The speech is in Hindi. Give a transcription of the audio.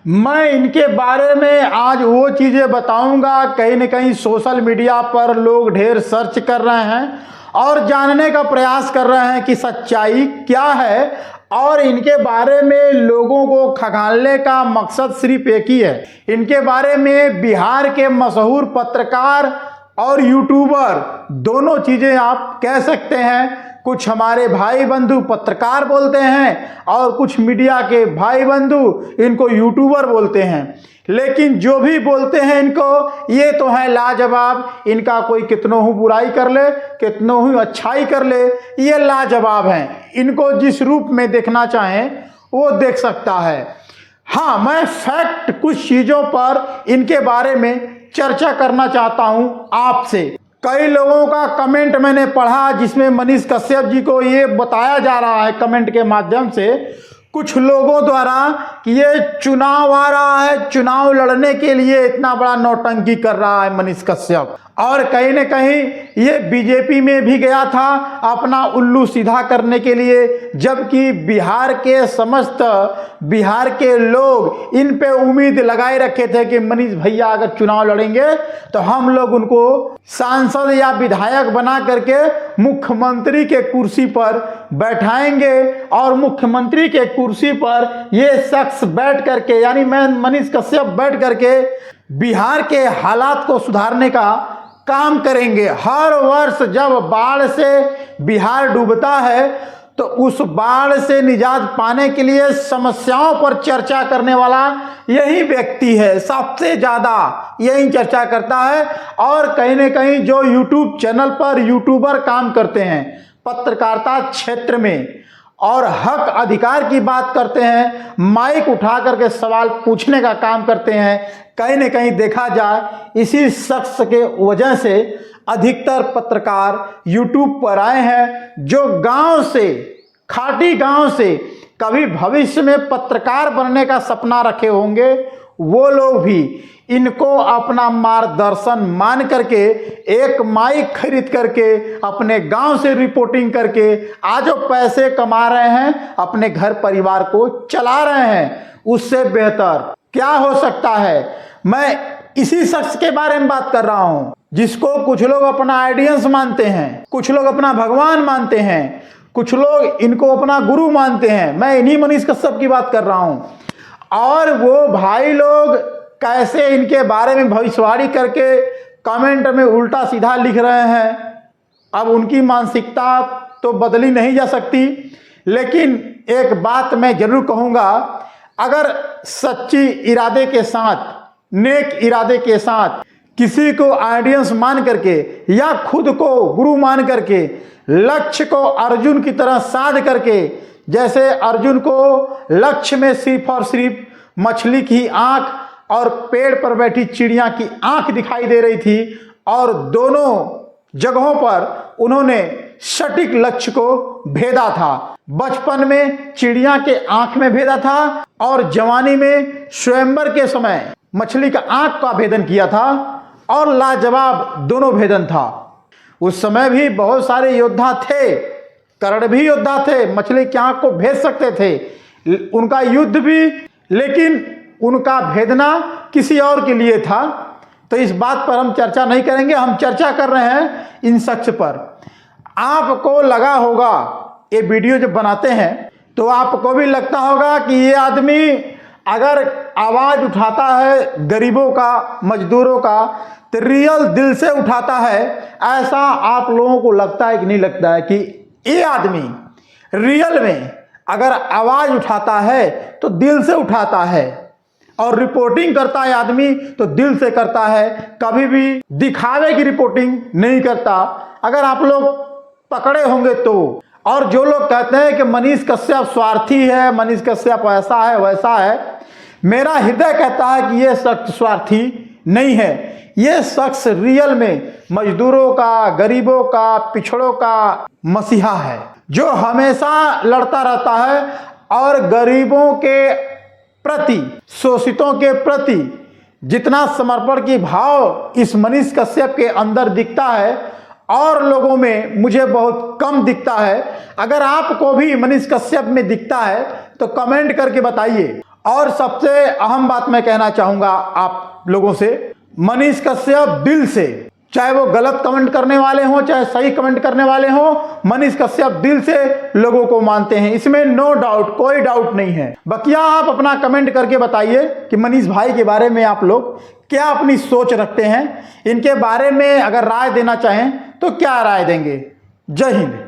मैं इनके बारे में आज वो चीज़ें बताऊंगा, कहीं न कहीं सोशल मीडिया पर लोग ढेर सर्च कर रहे हैं और जानने का प्रयास कर रहे हैं कि सच्चाई क्या है। और इनके बारे में लोगों को खंगालने का मकसद सिर्फ एक ही है। इनके बारे में बिहार के मशहूर पत्रकार और यूट्यूबर, दोनों चीज़ें आप कह सकते हैं। कुछ हमारे भाई बंधु पत्रकार बोलते हैं और कुछ मीडिया के भाई बंधु इनको यूट्यूबर बोलते हैं। लेकिन जो भी बोलते हैं इनको, ये तो है लाजवाब। इनका कोई कितनों ही बुराई कर ले, कितनों ही अच्छाई कर ले, ये लाजवाब हैं। इनको जिस रूप में देखना चाहें वो देख सकता है। हाँ, मैं फैक्ट कुछ चीज़ों पर इनके बारे में चर्चा करना चाहता हूं आपसे। कई लोगों का कमेंट मैंने पढ़ा जिसमें मनीष कश्यप जी को ये बताया जा रहा है कमेंट के माध्यम से कुछ लोगों द्वारा कि ये चुनाव आ रहा है, चुनाव लड़ने के लिए इतना बड़ा नौटंकी कर रहा है मनीष कश्यप। और कहीं न कहीं ये बीजेपी में भी गया था अपना उल्लू सीधा करने के लिए, जबकि बिहार के समस्त बिहार के लोग इन पे उम्मीद लगाए रखे थे कि मनीष भैया अगर चुनाव लड़ेंगे तो हम लोग उनको सांसद या विधायक बना करके मुख्यमंत्री के कुर्सी पर बैठाएंगे और मुख्यमंत्री के कुर्सी पर ये शख्स बैठ करके, यानी मैं मनीष कश्यप बैठ करके बिहार के हालात को सुधारने का काम करेंगे। हर वर्ष जब बाढ़ से बिहार डूबता है तो उस बाढ़ से निजात पाने के लिए समस्याओं पर चर्चा करने वाला यही व्यक्ति है, सबसे ज़्यादा यही चर्चा करता है। और कहीं न कहीं जो यूट्यूब चैनल पर यूट्यूबर काम करते हैं पत्रकारिता क्षेत्र में और हक अधिकार की बात करते हैं, माइक उठा करके सवाल पूछने का काम करते हैं, कहीं न कहीं देखा जाए इसी शख्स के वजह से अधिकतर पत्रकार यूट्यूब पर आए हैं जो गांव से, खाटी गांव से कभी भविष्य में पत्रकार बनने का सपना रखे होंगे, वो लोग भी इनको अपना मार्गदर्शन मान करके एक माइक खरीद करके अपने गांव से रिपोर्टिंग करके आज जो पैसे कमा रहे हैं, अपने घर परिवार को चला रहे हैं। उससे बेहतर क्या हो सकता है। मैं इसी शख्स के बारे में बात कर रहा हूं जिसको कुछ लोग अपना आइडियंस मानते हैं, कुछ लोग अपना भगवान मानते हैं, कुछ लोग इनको अपना गुरु मानते हैं। मैं इन्हीं मनीष कश्यप की बात कर रहा हूं। और वो भाई लोग कैसे इनके बारे में भविष्यवाणी करके कमेंट में उल्टा सीधा लिख रहे हैं। अब उनकी मानसिकता तो बदली नहीं जा सकती, लेकिन एक बात मैं जरूर कहूँगा, अगर सच्ची इरादे के साथ, नेक इरादे के साथ किसी को आइडियंस मान करके या खुद को गुरु मान करके लक्ष्य को अर्जुन की तरह साध करके, जैसे अर्जुन को लक्ष्य में सिर्फ और सिर्फ मछली की आंख और पेड़ पर बैठी चिड़िया की आंख दिखाई दे रही थी और दोनों जगहों पर उन्होंने सटीक लक्ष्य को भेदा था। बचपन में चिड़िया के आंख में भेदा था और जवानी में स्वयंवर के समय मछली का आंख का भेदन किया था और लाजवाब दोनों भेदन था। उस समय भी बहुत सारे योद्धा थे, कर्ण भी योद्धा थे, मछली की आंख को भेद सकते थे, उनका युद्ध भी, लेकिन उनका भेदना किसी और के लिए था। तो इस बात पर हम चर्चा नहीं करेंगे, हम चर्चा कर रहे हैं इन शख्स पर। आपको लगा होगा ये वीडियो जब बनाते हैं तो आपको भी लगता होगा कि ये आदमी अगर आवाज़ उठाता है गरीबों का, मजदूरों का, तो रियल दिल से उठाता है। ऐसा आप लोगों को लगता है कि नहीं लगता है कि ये आदमी रियल में अगर आवाज़ उठाता है तो दिल से उठाता है और रिपोर्टिंग करता है आदमी तो दिल से करता है, कभी भी दिखावे की रिपोर्टिंग नहीं करता। अगर आप लोग पकड़े होंगे तो। और जो लोग कहते हैं कि मनीष कश्यप स्वार्थी है, मनीष कश्यप ऐसा है वैसा है, मेरा हृदय कहता है कि ये शख्स स्वार्थी नहीं है। ये शख्स रियल में मजदूरों का, गरीबों का, पिछड़ों का मसीहा है जो हमेशा लड़ता रहता है और गरीबों के प्रति, शोषितों के प्रति जितना समर्पण की भाव इस मनीष कश्यप के अंदर दिखता है और लोगों में मुझे बहुत कम दिखता है। अगर आपको भी मनीष कश्यप में दिखता है तो कमेंट करके बताइए। और सबसे अहम बात मैं कहना चाहूंगा आप लोगों से, मनीष कश्यप दिल से, चाहे वो गलत कमेंट करने वाले हों चाहे सही कमेंट करने वाले हों, मनीष कश्यप दिल से लोगों को मानते हैं, इसमें नो डाउट, कोई डाउट नहीं है। बकिया आप अपना कमेंट करके बताइए कि मनीष भाई के बारे में आप लोग क्या अपनी सोच रखते हैं, इनके बारे में अगर राय देना चाहें तो क्या राय देंगे। जय हिंद।